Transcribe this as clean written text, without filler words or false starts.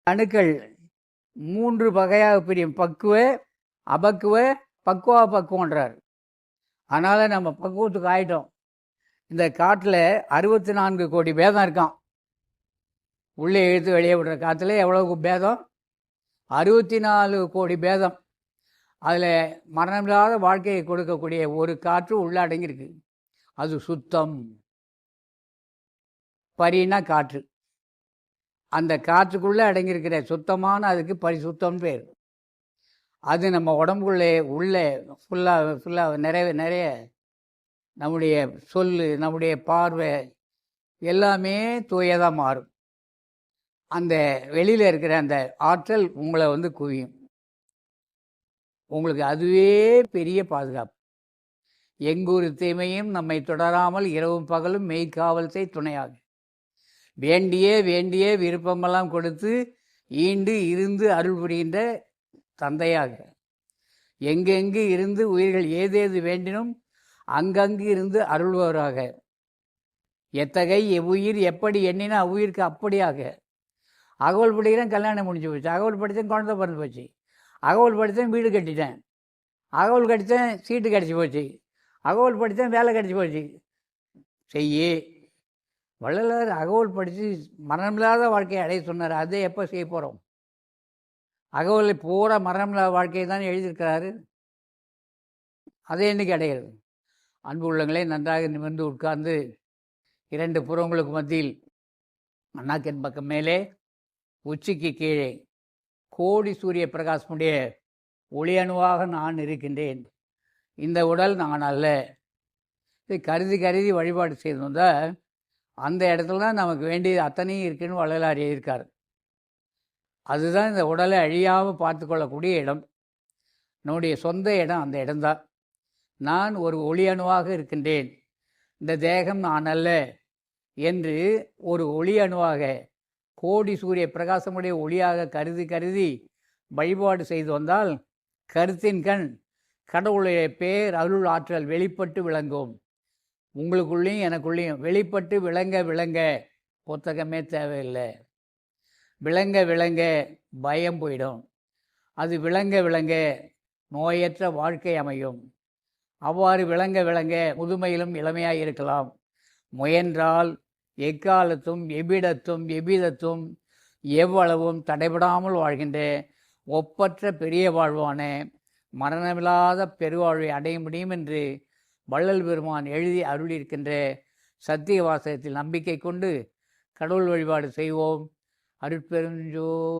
அணுக்கள் 3 வகையாக பிரியும். பக்குவ, அபக்குவ, பக்குவா பக்குவன்றார். அதனால் நம்ம பக்குவத்துக்கு ஆயிட்டோம். இந்த காட்டில் 64 கோடி பேதம் இருக்கான். உள்ளே இழுத்து வெளியே விடுற காற்றுல எவ்வளவு பேதம்? 64 கோடி பேதம். அதில் மரணமில்லாத வாழ்க்கையை கொடுக்கக்கூடிய ஒரு காற்று உள்ளே அடங்கியிருக்கு. அது சுத்தம். பரினா காற்று. அந்த காற்றுக்குள்ளே அடங்கியிருக்கிற சுத்தமான அதுக்கு பரிசுத்தம்னு பேர். அது நம்ம உடம்புக்குள்ளே உள்ளே ஃபுல்லாக நிறைய நம்முடைய சொல், நம்முடைய பார்வை எல்லாமே தூயதாக மாறும். அந்த வெளியில் இருக்கிற அந்த ஆற்றல் உங்களை குவியும். உங்களுக்கு அதுவே பெரிய பாதுகாப்பு. எங்கூர் தீமையும் நம்மை தொடராமல் இரவும் பகலும் மெய்க்காவல் செய் துணையாக. வேண்டிய விருப்பமெல்லாம் கொடுத்து ஈண்டு இருந்து அருள் புரிகின்ற தந்தையாக. எங்கெங்கு இருந்து உயிர்கள் ஏதேது வேண்டினும் அங்கங்கு இருந்து அருள்பவராக. எத்தகை எவ்வுயிர் எப்படி எண்ணினா அவ்வுயிருக்கு அப்படியாக. அகவல் படிக்கிறேன், கல்யாணம் முடிஞ்சு போச்சு. அகவல் படித்தேன், குழந்தை பிறந்து போச்சு. அகவல் படித்தேன், வீடு கட்டிட்டேன். அகவல் கடித்தேன், சீட்டு கிடச்சி போச்சு. அகவல் படித்தேன், வேலை கிடச்சி போச்சு. செய்யே வள்ளலார் அகவல் படித்து மரணமில்லாத வாழ்க்கையை அடைய சொன்னார். அதை எப்போ செய்ய போகிறோம்? அகவலை பூரா மரணமில்லாத வாழ்க்கையை தான் எழுதியிருக்கிறாரு. அதை என்னைக்கு அடைகிறது? அன்பு உள்ளங்களே, நன்றாக நிமிர்ந்து உட்கார்ந்து 2 புறங்களுக்கு மத்தியில் அண்ணாக்கின் பக்கம் மேலே உச்சிக்கு கீழே கோடி சூரிய பிரகாசமுடைய ஒளி அணுவாக நான் இருக்கின்றேன். இந்த உடல் நான் அல்ல. இதை கருதி வழிபாடு செய்து வந்தால் அந்த இடத்துல தான் நமக்கு வேண்டியது அத்தனையும் இருக்குன்னு வள்ளலார் எழுதியிருக்கார். அதுதான் இந்த உடலை அழியாமல் பார்த்து கொள்ளக்கூடிய இடம். நம்முடைய சொந்த இடம் அந்த இடம்தான். நான் ஒரு ஒளி அணுவாக இருக்கின்றேன், இந்த தேகம் நான் அல்ல என்று ஒரு ஒளி அணுவாக கோடி சூரிய பிரகாசமுடைய ஒளியாக கருதி வழிபாடு செய்து வந்தால் கருத்தின் கண் கடவுளுடைய பேர் அருள் ஆற்றல் வெளிப்பட்டு விளங்கும். உங்களுக்குள்ளேயும் எனக்குள்ளேயும் வெளிப்பட்டு விளங்க புத்தகமே தேவையில்லை. விளங்க பயம் போயிடும். அது விளங்க நோயற்ற வாழ்க்கை அமையும். அவ்வாறு விளங்க முதுமையிலும் இளமையாக இருக்கலாம். முயன்றால் எக்காலத்தும் எவ்விதத்தும் எவ்வளவும் தடைபடாமல் வாழ்கின்ற ஒப்பற்ற பெரிய வாழ்வான மரணமில்லாத பெருவாழ்வை அடைய முடியும் என்று வள்ளல் பெருமான் எழுதி அருளியிருக்கின்ற சத்திய வாசகத்தில் நம்பிக்கை கொண்டு கடவுள் வழிபாடு செய்வோம். அருட்பெருஞ்சோ